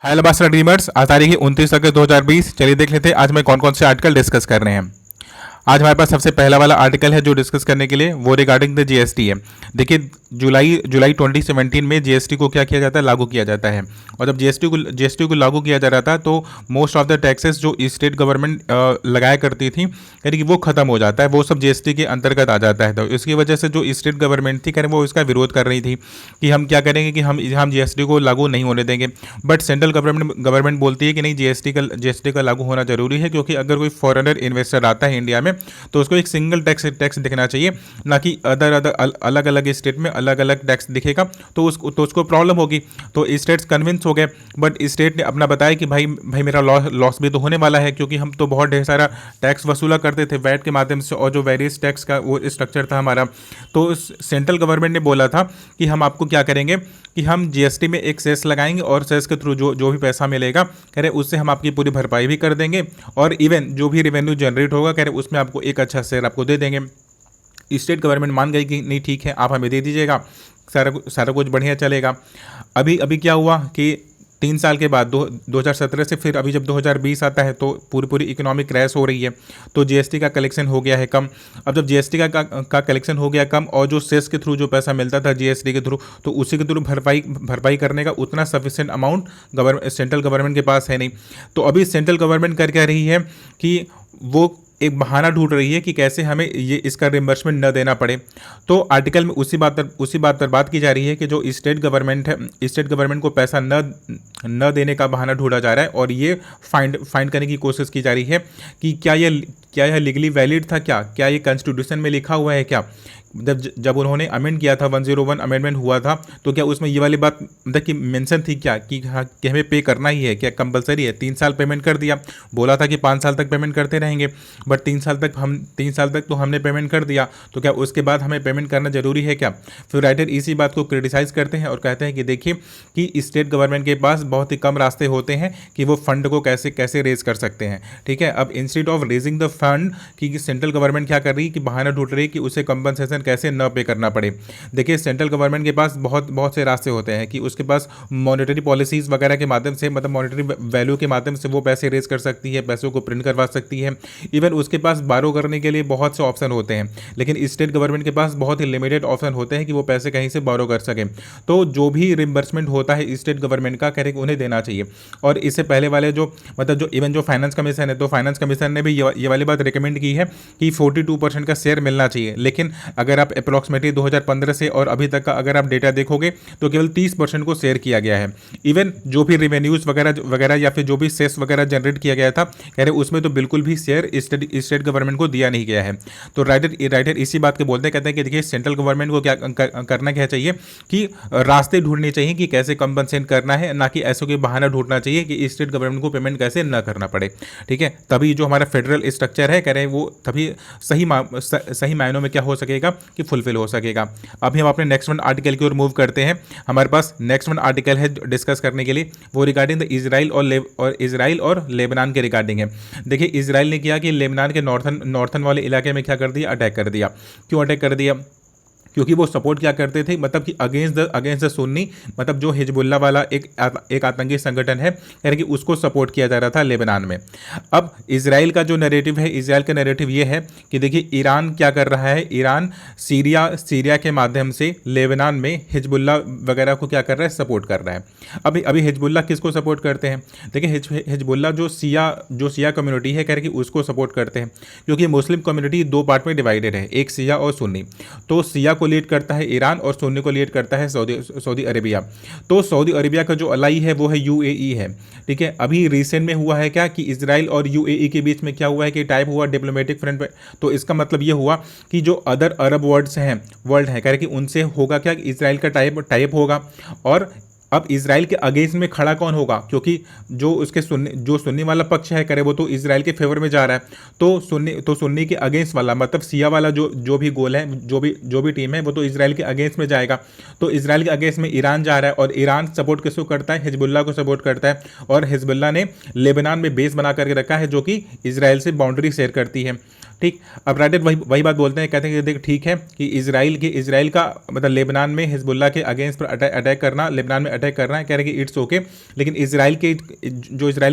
Hello bastard dreamers, आज तारीख है 29 अगस्त 2020। चलिए देख लेते हैं आज मैं कौन कौन से आर्टिकल डिस्कस कर रहे हैं। आज हमारे पास सबसे पहला वाला आर्टिकल है जो डिस्कस करने के लिए, वो रिगार्डिंग द जीएसटी है। देखिए जुलाई जुलाई 2017 में जीएसटी को क्या किया जाता है, लागू किया जाता है। और जब जीएसटी को लागू किया जा रहा था तो मोस्ट ऑफ द टैक्सेस जो स्टेट गवर्नमेंट लगाया करती थी, यानी कि वो खत्म हो जाता है, वो सब जीएसटी के अंतर्गत आ जाता है। तो इसकी वजह से जो स्टेट गवर्नमेंट थी, कह रहे वो इसका विरोध कर रही थी कि हम क्या करेंगे कि हम जीएसटी को लागू नहीं होने देंगे। बट सेंट्रल गवर्नमेंट बोलती है कि नहीं, जीएसटी का लागू होना जरूरी है, क्योंकि अगर कोई फॉरेनर इन्वेस्टर आता है इंडिया में तो उसको एक सिंगल टैक्स दिखना चाहिए, ना कि अलग अलग स्टेट में अलग अलग टैक्स दिखेगा तो उसको प्रॉब्लम होगी। तो स्टेट्स कन्विंस हो गए, बट स्टेट ने अपना बताया कि भाई मेरा लॉस भी तो होने वाला है, क्योंकि हम तो बहुत ढेर सारा टैक्स वसूला करते थे वैट के माध्यम से, और जो वेरियस टैक्स का वो स्ट्रक्चर था हमारा। तो सेंट्रल गवर्नमेंट ने बोला था कि हम आपको क्या करेंगे कि हम जीएसटी में एक सेस लगाएंगे, और सेस के थ्रू जो भी पैसा मिलेगा, कह रहे उससे हम आपकी पूरी भरपाई भी कर देंगे, और इवन जो भी रेवेन्यू जनरेट होगा, कह रहे उसमें आपको एक अच्छा शेयर आपको दे देंगे। स्टेट गवर्नमेंट मान गई कि नहीं ठीक है, आप हमें दे दीजिएगा, सारा कुछ बढ़िया चलेगा। अभी अभी क्या हुआ कि 3 साल के बाद 2017 से फिर अभी जब 2020 आता है तो पूरी इकोनॉमिक क्रैश हो रही है, तो जीएसटी का कलेक्शन हो गया है कम। अब जब जीएसटी का कलेक्शन हो गया कम, और जो सेस के थ्रू जो पैसा मिलता था जीएसटी के थ्रू, तो उसी के थ्रू भरपाई करने का उतना सफिशिएंट अमाउंट सेंट्रल गवर्नमेंट के पास है नहीं। तो अभी सेंट्रल गवर्नमेंट कर क्या रही है कि वो एक बहाना ढूंढ रही है कि कैसे हमें ये इसका रिम्बर्समेंट न देना पड़े। तो आर्टिकल में उसी बात पर बात की जा रही है कि जो स्टेट गवर्नमेंट है, स्टेट गवर्नमेंट को पैसा न देने का बहाना ढूंढा जा रहा है, और ये फाइंड करने की कोशिश की जा रही है कि क्या यह लीगली वैलिड था, क्या ये कॉन्स्टिट्यूशन में लिखा हुआ है क्या। जब उन्होंने अमेंड किया था, 101 अमेंडमेंट हुआ था, तो क्या उसमें ये वाली बात मतलब कि मेंशन थी क्या कि हाँ कि हमें पे करना ही है, क्या कंपलसरी है। 3 साल पेमेंट कर दिया, बोला था कि 5 साल तक पेमेंट करते रहेंगे, बट 3 साल तक तो हमने पेमेंट कर दिया, तो क्या उसके बाद हमें पेमेंट करना जरूरी है क्या। फिर राइटर इसी बात को क्रिटिसाइज करते हैं और कहते हैं कि देखिए कि स्टेट गवर्नमेंट के पास बहुत ही कम रास्ते होते हैं कि वो फंड को कैसे रेज कर सकते हैं। ठीक है, अब instead of raising the fund कि सेंट्रल गवर्नमेंट क्या कर रही है कि बहाना ढूंढ रही है कि उसे कंपनसेशन कैसे न पे करना पड़े। देखिए सेंट्रल गवर्नमेंट के पास बहुत से रास्ते होते हैं कि उसके पास मॉनेटरी पॉलिसीज वगैरह के माध्यम से, मतलब मॉनेटरी वैल्यू के माध्यम से वो पैसे रेज कर सकती है, पैसों को प्रिंट करवा सकती है। इवन उसके पास बारो करने के लिए बहुत से ऑप्शन होते हैं, लेकिन स्टेट गवर्नमेंट के पास बहुत ही लिमिटेड ऑप्शन होते हैं कि वो पैसे कहीं से बारो कर सकें। तो जो भी रिम्बर्समेंट होता है स्टेट गवर्नमेंट का, कह रहे उन्हें देना चाहिए। और इससे पहले वाले जो फाइनेंस कमीशन है, तो फाइनेंस कमीशन ने भी ये वाली बात रिकमेंड की है कि 42% का शेयर मिलना चाहिए। लेकिन अगर आप अप्रॉक्सीमेटली 2015 से और अभी तक का अगर आप डेटा देखोगे तो केवल 30% को शेयर किया गया है। इवन जो भी रेवेन्यूज वगैरह या फिर जो भी सेस वगैरह जनरेट किया गया था, कह रहे उसमें तो बिल्कुल भी शेयर स्टेट गवर्नमेंट को दिया नहीं गया है। तो राइटर इसी बात के बोलते हैं, कहते हैं कि देखिए सेंट्रल गवर्नमेंट को क्या करना क्या चाहिए कि रास्ते ढूंढने चाहिए कि कैसे कंपनसेट करना है, ना कि ऐसे कोई बहाना ढूंढना चाहिए कि स्टेट गवर्नमेंट को पेमेंट कैसे न करना पड़े। ठीक है, तभी जो हमारा फेडरल स्ट्रक्चर है, कह रहे हैं वो तभी सही मायनों में क्या हो सकेगा कि फुलफिल हो सकेगा। अभी हम अपने नेक्स्ट वन आर्टिकल की ओर मूव करते हैं। हमारे पास नेक्स्ट वन आर्टिकल है डिस्कस करने के लिए, वो रिगार्डिंग द इजराइल और लेबनान के रिगार्डिंग है। देखिए इजराइल ने किया कि लेबनान के नॉर्थन वाले इलाके में क्या कर दिया, अटैक कर दिया। क्यों अटैक कर दिया, क्योंकि वो सपोर्ट क्या करते थे, मतलब कि अगेंस्ट द सुन्नी, मतलब जो हिजबुल्ला वाला एक आतंकी संगठन है, यानी कि उसको सपोर्ट किया जा रहा था लेबनान में। अब इजराइल का जो नैरेटिव है, इजराइल का नैरेटिव ये है कि देखिए ईरान क्या कर रहा है, ईरान सीरिया के माध्यम से लेबनान में हिजबुल्ला वगैरह को क्या कर रहा है, सपोर्ट कर रहा है। अभी हिजबुल्ला किसको सपोर्ट करते हैं, देखिए हिजबुल्ला जो सिया कम्युनिटी है, कह रहे कि उसको सपोर्ट करते हैं, क्योंकि मुस्लिम कम्युनिटी 2 पार्ट में डिवाइडेड है, एक सिया और सुन्नी। तो सिया को लीड करता है ईरान और सुन्नी को लीड करता है सऊदी अरेबिया। तो सऊदी अरेबिया का जो अलाई है वो है यूएई है। ठीक है, अभी रिसेंट में हुआ है क्या कि इजराइल और यूएई के बीच में क्या हुआ है कि टाइप हुआ डिप्लोमेटिक फ्रंट पे। तो इसका मतलब ये हुआ कि जो अदर अरब वर्ल्ड है, कह रहे कि उनसे होगा क्या, इजराइल का टाइप होगा। और अब इजराइल के अगेंस्ट में खड़ा कौन होगा, क्योंकि जो सुन्नी वाला पक्ष है, करे वो तो इजराइल के फेवर में जा रहा है। तो सुन्नी के अगेंस्ट वाला, मतलब सिया वाला जो भी गोल है, जो भी टीम है, वो तो इजराइल के अगेंस्ट में जाएगा। तो इजराइल के अगेंस्ट में ईरान जा रहा है, और ईरान सपोर्ट किसको करता है, हिजबुल्ला को सपोर्ट करता है। और हिजबुल्ला ने लेबनान में बेस बना करके रखा है, जो कि इजराइल से बाउंड्री शेयर करती है। ठीक, अब राइटर वही बात बोलते हैं, कहते हैं कि देख ठीक है कि इजराइल का मतलब लेबनान में हिजबुल्ला के अगेंस्ट पर अटैक करना, लेबनान में अटैक कर रहा है, कह रहे हैं कि इट्स ओके, लेकिन इसराइल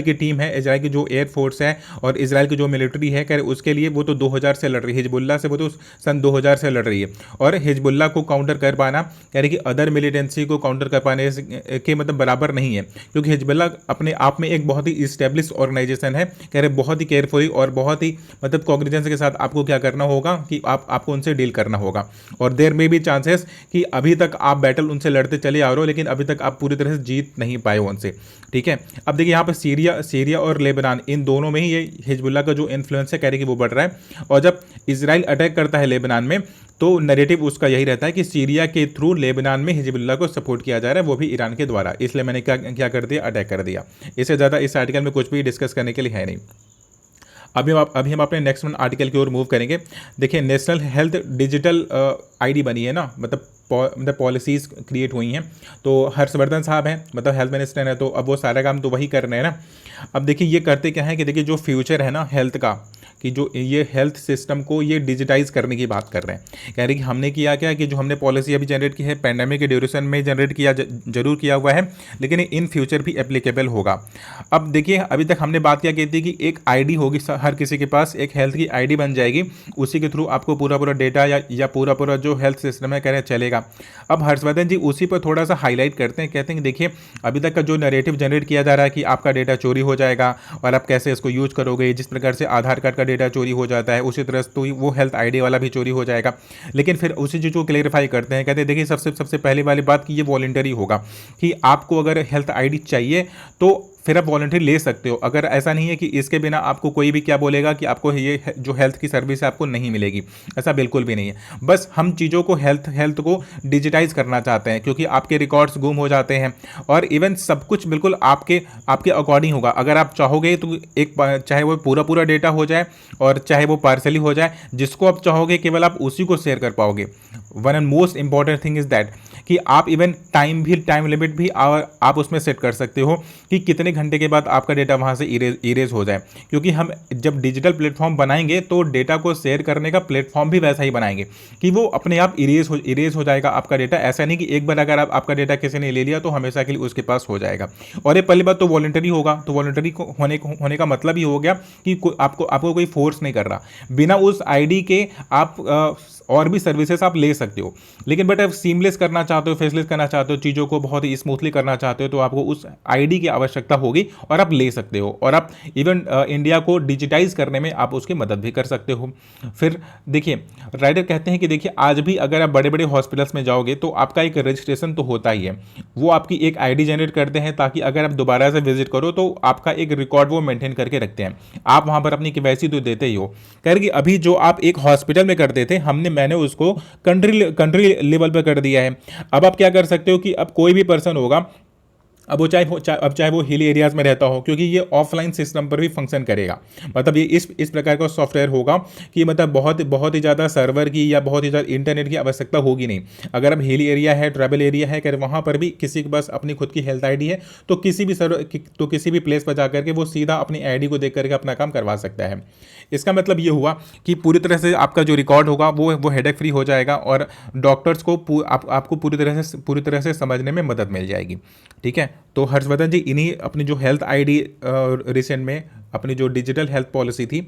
की टीम है, इसराइल की जो एयरफोर्स है और इसराइल की जो मिलिट्री है, कह रहे उसके लिए वो तो 2000 से लड़ रही है, हिजबुल्ला से वो तो सन 2000 से लड़ रही है, और हिजबुल्ला को काउंटर कर पाना, कह रहे कि अदर मिलिटेंसी को काउंटर कर पाने के मतलब बराबर नहीं है, क्योंकि हिजबुल्ला अपने आप में एक बहुत ही इस्टेब्लिश ऑर्गेनाइजेशन है, कह रहे बहुत ही केयरफुली और बहुत ही मतलब कॉग्निजेंस के साथ आपको क्या करना होगा कि आपको उनसे डील करना होगा, और देयर में भी चांसेस कि अभी तक आप बैटल उनसे लड़ते चले आ रहे हो, लेकिन अभी तक आप पूरी तरह से जीत नहीं पाए हो उनसे, ठीक है। अब देखिए यहाँ पर सीरिया और लेबनान, इन दोनों में ही ये हिजबुल्ला का जो इन्फ्लुएंस है, कह रहे कि वो बढ़ रहा है, और जब इसराइल अटैक करता है लेबनान में, तो नैरेटिव उसका यही रहता है कि सीरिया के थ्रू लेबनान में हिजबुल्ला को सपोर्ट किया जा रहा है, वो भी ईरान के द्वारा, इसलिए मैंने क्या कर दिया, अटैक कर दिया। इससे ज़्यादा इस आर्टिकल में कुछ भी डिस्कस करने के लिए है नहीं। अभी हम अपने नेक्स्ट वन आर्टिकल की ओर मूव करेंगे। देखिए, नेशनल हेल्थ डिजिटल आईडी बनी है ना, मतलब पॉलिसीज़ क्रिएट हुई हैं, तो हर्षवर्धन साहब हैं, मतलब हेल्थ मिनिस्टर हैं, तो अब वो सारा काम तो वही कर रहे हैं ना। अब देखिए ये करते क्या है कि देखिए जो फ्यूचर है ना हेल्थ का, कि जो ये हेल्थ सिस्टम को ये डिजिटाइज करने की बात कर रहे हैं, कह रहे कि हमने किया क्या कि जो हमने पॉलिसी अभी जनरेट की है पैंडेमिक के ड्यूरेशन में जनरेट किया, जरूर किया हुआ है, लेकिन इन फ्यूचर भी एप्लीकेबल होगा। अब देखिए अभी तक हमने बात क्या की थी कि एक आईडी होगी, हर किसी के पास एक हेल्थ की आईडी बन जाएगी, उसी के थ्रू आपको पूरा डेटा या पूरा जो हेल्थ सिस्टम है कह रहे चलेगा। अब हर्षवर्धन जी उसी पर थोड़ा सा हाईलाइट करते हैं, कहते हैं कि देखिए अभी तक का जो नैरेटिव जनरेट किया जा रहा है कि आपका डेटा चोरी हो जाएगा और आप कैसे इसको यूज करोगे, जिस प्रकार से आधार कार्ड का डेटा चोरी हो जाता है उसी तरह तो वो हेल्थ आईडी वाला भी चोरी हो जाएगा। लेकिन फिर उसी चीज़ को क्लेरिफाई करते हैं, कहते हैं देखिए सबसे पहली वाली बात कि ये वॉलंटरी होगा, कि आपको अगर हेल्थ आईडी चाहिए तो फिर आप वॉलंटरी ले सकते हो। अगर ऐसा नहीं है कि इसके बिना आपको कोई भी क्या बोलेगा कि आपको ये जो हेल्थ की सर्विस है आपको नहीं मिलेगी, ऐसा बिल्कुल भी नहीं है। बस हम चीज़ों को हेल्थ को डिजिटाइज करना चाहते हैं, क्योंकि आपके रिकॉर्ड्स गुम हो जाते हैं और इवन सब कुछ बिल्कुल आपके अकॉर्डिंग होगा। अगर आप चाहोगे तो एक चाहे वो पूरा डेटा हो जाए और चाहे वो पार्सली हो जाए, जिसको आप चाहोगे केवल आप उसी को शेयर कर पाओगे। One and most important thing is that कि आप इवन टाइम लिमिट भी आप उसमें सेट कर सकते हो कि कितने घंटे के बाद आपका डेटा वहाँ से इरेज हो जाए, क्योंकि हम जब डिजिटल प्लेटफॉर्म बनाएंगे तो डेटा को शेयर करने का प्लेटफॉर्म भी वैसा ही बनाएंगे कि वो अपने आप इरेज हो जाएगा आपका डेटा। ऐसा नहीं कि एक बार अगर आपका डेटा किसी ने ले लिया तो हमेशा के लिए उसके पास हो जाएगा। और ये पहली बात तो वॉलंटरी होगा, तो वॉलंटरी होने का मतलब ही हो गया कि आपको कोई फोर्स नहीं कर रहा, बिना उस आईडी के आप और भी सर्विसेज आप ले सकते हो। लेकिन बट आप सीमलेस करना चाहते हो, फेसलेस करना चाहते हो, चीज़ों को बहुत ही स्मूथली करना चाहते हो, तो आपको उस आईडी की आवश्यकता होगी और आप ले सकते हो। और आप इवन इंडिया को डिजिटाइज करने में आप उसकी मदद भी कर सकते हो। फिर देखिए राइटर कहते हैं कि देखिए आज भी अगर आप बड़े बड़े हॉस्पिटल्स में जाओगे तो आपका एक रजिस्ट्रेशन तो होता ही है, वो आपकी एक आईडी जनरेट करते हैं ताकि अगर आप दोबारा से विजिट करो तो आपका एक रिकॉर्ड वो मेंटेन करके रखते हैं। आप वहाँ पर अपनी केवाईसी तो देते ही हो। कह रहे कि अभी जो आप एक हॉस्पिटल में करते थे मैंने उसको कंट्री लेवल पर कर दिया है। अब आप क्या कर सकते हो कि अब कोई भी पर्सन होगा, अब वो चाहे वो हिल एरियाज़ में रहता हो, क्योंकि ये ऑफलाइन सिस्टम पर भी फंक्शन करेगा। मतलब ये इस प्रकार का सॉफ्टवेयर होगा कि मतलब बहुत ही ज़्यादा सर्वर की या बहुत ही ज़्यादा इंटरनेट की आवश्यकता होगी नहीं। अगर अब हिल एरिया है, ट्रैवल एरिया है, अगर वहाँ पर भी किसी के पास अपनी खुद की हेल्थ आईडी है तो किसी भी प्लेस पर जाकर के वो सीधा अपनी आईडी को देख करके अपना काम करवा सकता है। इसका मतलब ये हुआ कि पूरी तरह से आपका जो रिकॉर्ड होगा वो हेडेक फ्री हो जाएगा और डॉक्टर्स को आपको पूरी तरह से समझने में मदद मिल जाएगी। ठीक है, तो हर्षवर्धन जी इन्हीं अपनी जो हेल्थ आईडी रिसेंट में अपनी जो डिजिटल हेल्थ पॉलिसी थी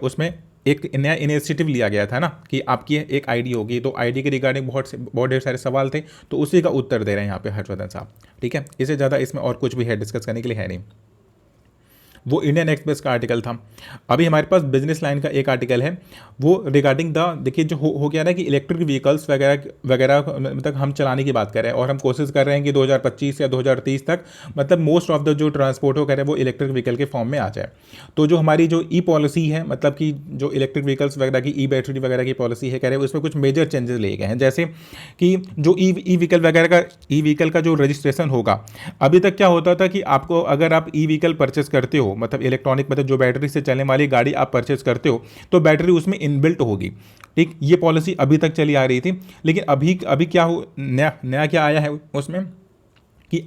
उसमें एक नया इनिशिएटिव लिया गया था ना कि आपकी एक आईडी होगी, तो आईडी के रिगार्डिंग बहुत ढेर सारे सवाल थे, तो उसी का उत्तर दे रहे हैं यहाँ पे हर्षवर्धन साहब। ठीक है, इससे ज़्यादा इसमें और कुछ भी है डिस्कस करने के लिए है नहीं। वो इंडियन एक्सप्रेस का आर्टिकल था। अभी हमारे पास बिजनेस लाइन का एक आर्टिकल है, वो रिगार्डिंग द देखिए जो हो गया ना कि इलेक्ट्रिक व्हीकल्स वगैरह मतलब हम चलाने की बात कर रहे हैं और हम कोशिश कर रहे हैं कि 2025 या 2030 तक मतलब मोस्ट ऑफ द जो ट्रांसपोर्ट हो कह रहे हैं वो इलेक्ट्रिक व्हीकल के फॉर्म में आ जाए। तो जो हमारी जो ई पॉलिसी है, मतलब कि जो इलेक्ट्रिक व्हीकल्स वगैरह की ई बैटरी वगैरह की पॉलिसी है कह रहे हैं उसमें कुछ मेजर चेंजेस लिए गए हैं, जैसे कि जो ई व्हीकल का जो रजिस्ट्रेशन होगा। अभी तक क्या होता था कि आपको अगर आप ई व्हीकल परचेस करते हो, मतलब इलेक्ट्रॉनिक मतलब जो बैटरी से चलने वाली गाड़ी आप परचेस करते हो तो बैटरी उसमें इनबिल्ट होगी। ठीक, ये पॉलिसी अभी तक चली आ रही थी, लेकिन अभी क्या हो नया क्या आया है उसमें कि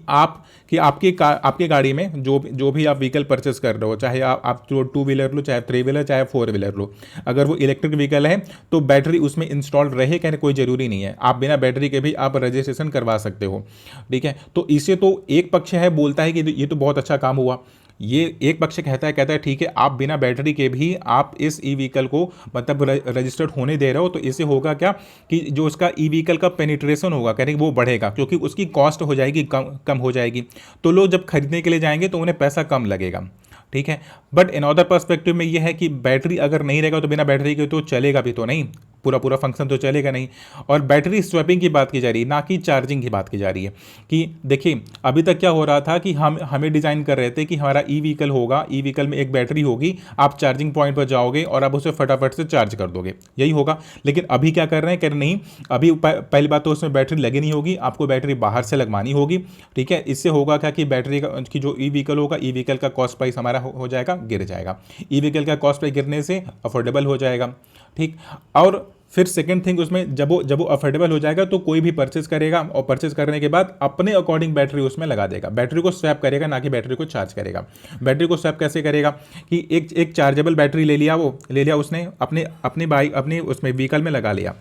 आपकी गाड़ी में जो भी आप व्हीकल परचेस कर रहे हो, चाहे आप जो 2 व्हीलर लो, चाहे 3 व्हीलर, चाहे 4 व्हीलर लो, अगर वो इलेक्ट्रिक व्हीकल है तो बैटरी उसमें इंस्टॉल रहे, कहने कोई ज़रूरी नहीं है, आप बिना बैटरी के भी आप रजिस्ट्रेशन करवा सकते हो। ठीक है, तो इससे तो एक पक्ष है बोलता है कि ये तो बहुत अच्छा काम हुआ, ये एक पक्ष कहता है ठीक है, आप बिना बैटरी के भी आप इस ई व्हीकल को मतलब रजिस्टर्ड होने दे रहे हो, तो इससे होगा क्या कि जो उसका ई व्हीकल का पेनिट्रेशन होगा, कहने वो बढ़ेगा, क्योंकि उसकी कॉस्ट हो जाएगी कम हो जाएगी, तो लोग जब खरीदने के लिए जाएंगे तो उन्हें पैसा कम लगेगा। ठीक है, बट इन अदर पर्सपेक्टिव में ये है कि बैटरी अगर नहीं रहेगा तो बिना बैटरी के तो चलेगा भी तो नहीं, पूरा फंक्शन तो चलेगा नहीं। और बैटरी स्वैपिंग की बात की जा रही है, ना कि चार्जिंग की बात की जा रही है। कि देखिए अभी तक क्या हो रहा था कि हमें डिज़ाइन कर रहे थे कि हमारा ई व्हीकल होगा, ई व्हीकल में एक बैटरी होगी, आप चार्जिंग पॉइंट पर जाओगे और आप उसे फटाफट से चार्ज कर दोगे, यही होगा। लेकिन अभी क्या कर रहे हैं, नहीं, अभी पहली बात तो उसमें बैटरी लगी नहीं होगी, आपको बैटरी बाहर से लगवानी होगी। ठीक है, इससे होगा क्या कि बैटरी की जो ई व्हीकल होगा, ई व्हीकल का कॉस्ट प्राइस हमारा हो जाएगा, गिर जाएगा। ई व्हीकल का कॉस्ट प्राइस गिरने से अफोर्डेबल हो जाएगा। ठीक, और फिर सेकंड थिंग उसमें जब वो अफोर्डेबल हो जाएगा तो कोई भी परचेज करेगा, और परचेज करने के बाद अपने अकॉर्डिंग बैटरी उसमें लगा देगा, बैटरी को स्वैप करेगा, ना कि बैटरी को चार्ज करेगा। बैटरी को स्वैप कैसे करेगा कि एक चार्जेबल बैटरी ले लिया उसने अपनी बाइक अपने उसमें व्हीकल में लगा लिया।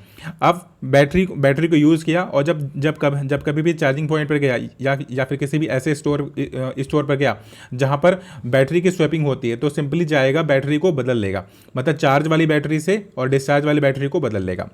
अब बैटरी को यूज़ किया, और जब कभी भी चार्जिंग पॉइंट पर गया या फिर किसी भी ऐसे स्टोर पर गया जहाँ पर बैटरी की स्वैपिंग होती है, तो सिंपली जाएगा, बैटरी को बदल लेगा, मतलब चार्ज वाली बैटरी से और डिस्चार्ज वाली बैटरी को बदल लेगा।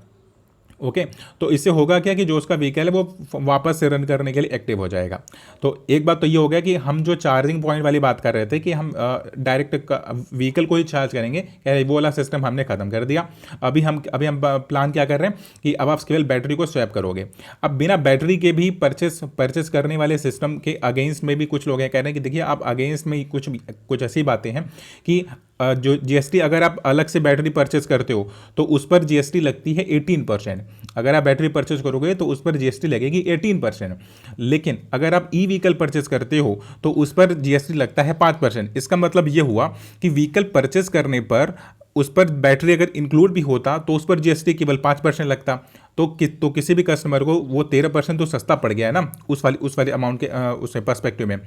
ओके, तो इससे होगा क्या कि जो उसका व्हीकल है वो वापस से रन करने के लिए एक्टिव हो जाएगा। तो एक बात तो ये हो गया कि हम जो चार्जिंग पॉइंट वाली बात कर रहे थे कि हम डायरेक्ट व्हीकल को ही चार्ज करेंगे, वो वाला सिस्टम हमने खत्म कर दिया। अभी हम प्लान क्या कर रहे हैं कि अब आप केवल बैटरी को स्वैप करोगे। अब बिना बैटरी के भी परचेस करने वाले सिस्टम के अगेंस्ट में भी कुछ लोग हैं कह रहे हैं कि देखिए आप अगेंस्ट में कुछ ऐसी बातें हैं कि जो जीएसटी अगर आप अलग से बैटरी परचेस करते हो तो उस पर जीएसटी लगती है 18%। अगर आप बैटरी परचेस करोगे तो उस पर जीएसटी लगेगी 18%। लेकिन अगर आप ई व्हीकल परचेस करते हो तो उस पर जीएसटी लगता है 5%। इसका मतलब ये हुआ कि व्हीकल परचेस करने पर उस पर बैटरी अगर इंक्लूड भी होता तो उस पर जीएसटी केवल 5% लगता, तो किसी भी कस्टमर को वो 13% तो सस्ता पड़ गया है ना उस वाले अमाउंट के उस पर्सपेक्टिव में।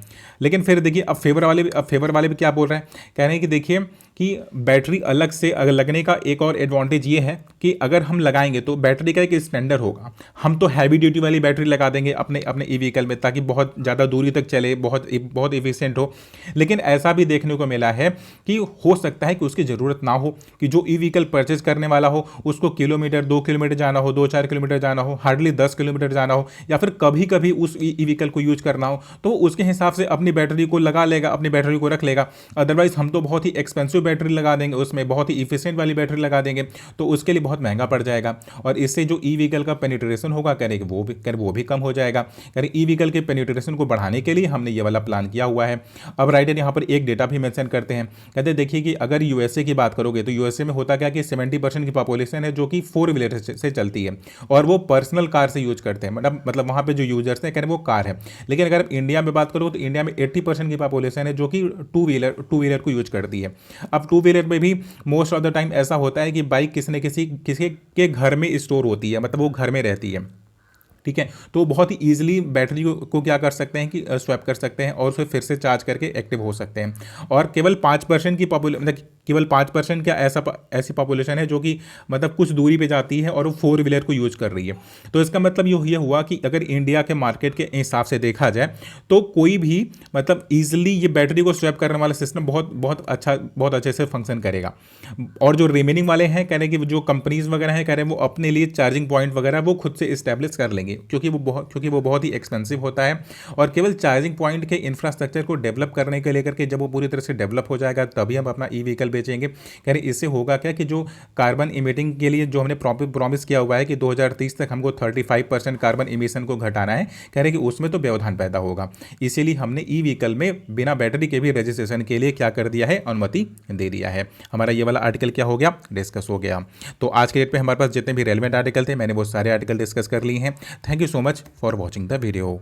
लेकिन फिर देखिए अब फेवर वाले भी क्या बोल रहे हैं, कह रहे हैं कि देखिए कि बैटरी अलग से अगर लगने का एक और एडवांटेज ये है कि अगर हम लगाएंगे तो बैटरी का एक स्टैंडर्ड होगा। हम तो हैवी ड्यूटी वाली बैटरी लगा देंगे अपने ई व्हीकल में ताकि बहुत ज़्यादा दूरी तक चले, बहुत इफिशियंट हो। लेकिन ऐसा भी देखने को मिला है कि हो सकता है कि उसकी ज़रूरत ना हो, कि जो ई व्हीकल परचेज करने वाला हो उसको किलोमीटर 2 किलोमीटर जाना हो, 2-4 किलोमीटर जाना हो, हार्डली 10 किलोमीटर जाना हो, या फिर कभी कभी उस ई व्हीकल को यूज करना हो, तो उसके हिसाब से अपनी बैटरी को लगा लेगा, अपनी बैटरी को रख लेगा। अदरवाइज हम तो बहुत ही एक्सपेंसिव बैटरी लगा देंगे, उसमें बहुत ही इफिशियंट वाली बैटरी लगा देंगे, तो उसके लिए बहुत महंगा पड़ जाएगा। और इससे जो ई व्हीकल का पेनिट्रेशन होगा करेंगे वो भी कम हो जाएगा। करें ई व्हीकल के पेनिट्रेशन को बढ़ाने के लिए हमने ये वाला प्लान किया हुआ है। अब राइटर यहाँ पर एक डेटा भी मेंशन करते हैं, कहते हैं देखिए कि अगर यूएसए की बात करोगे तो यूएसए में होता क्या कि 70% की पॉपुलेशन है जो कि 4 व्हीलर से चलती है और वो पर्सनल कार से यूज करते हैं, मतलब वहाँ पे जो यूजर्स हैं कह रहे वो कार है। लेकिन अगर आप इंडिया में बात करो तो इंडिया में 80% की पॉपुलेशन है जो कि टू व्हीलर को यूज करती है। अब टू व्हीलर में भी मोस्ट ऑफ द टाइम ऐसा होता है कि बाइक किसी न किसी के घर में स्टोर होती है, मतलब वो घर में रहती है। ठीक है, तो बहुत ही ईजिली बैटरी को क्या कर सकते हैं कि स्वैप कर सकते हैं और उसे फिर से चार्ज करके एक्टिव हो सकते हैं। और केवल 5% की मतलब केवल 5% क्या ऐसी पॉपुलेशन है जो कि मतलब कुछ दूरी पे जाती है और वो 4 व्हीलर को यूज कर रही है। तो इसका मतलब ये हुआ कि अगर इंडिया के मार्केट के हिसाब से देखा जाए तो कोई भी मतलब ईजिली ये बैटरी को स्वैप करने वाला सिस्टम बहुत अच्छे से फंक्शन करेगा। और जो रिमेनिंग वाले हैं कह रहे हैं कि जो कंपनीज वगैरह हैं कह रहे हैं वो अपने लिए चार्जिंग पॉइंट वगैरह वो खुद से इस्टेब्लिश कर लेंगे, क्योंकि वो बहुत ही एक्सपेंसिव होता है। और केवल चार्जिंग पॉइंट के इंफ्रास्ट्रक्चर को डेवलप करने के लेकर के जब वो पूरी तरह से डेवलप हो जाएगा तभी हम अपना ई व्हीकल बेचेंगे। कह रहे इससे होगा क्या कि जो कार्बन इमिटिंग के लिए जो हमने प्रॉमिस किया हुआ है कि 2030 तक हमको 35% कार्बन इमिशन को घटाना है, कह रहे कि उसमें तो व्यवधान पैदा होगा। इसीलिए हमने ई व्हीकल में बिना बैटरी के भी रजिस्ट्रेशन के लिए क्या कर दिया है, अनुमति दे दिया है। हमारा ये वाला आर्टिकल क्या हो गया, डिस्कस हो गया। तो आज के डेट पे हमारे पास जितने भी रेलेवेंट आर्टिकल थे मैंने वो सारे आर्टिकल डिस्कस कर लिए हैं। Thank you so much for watching the video.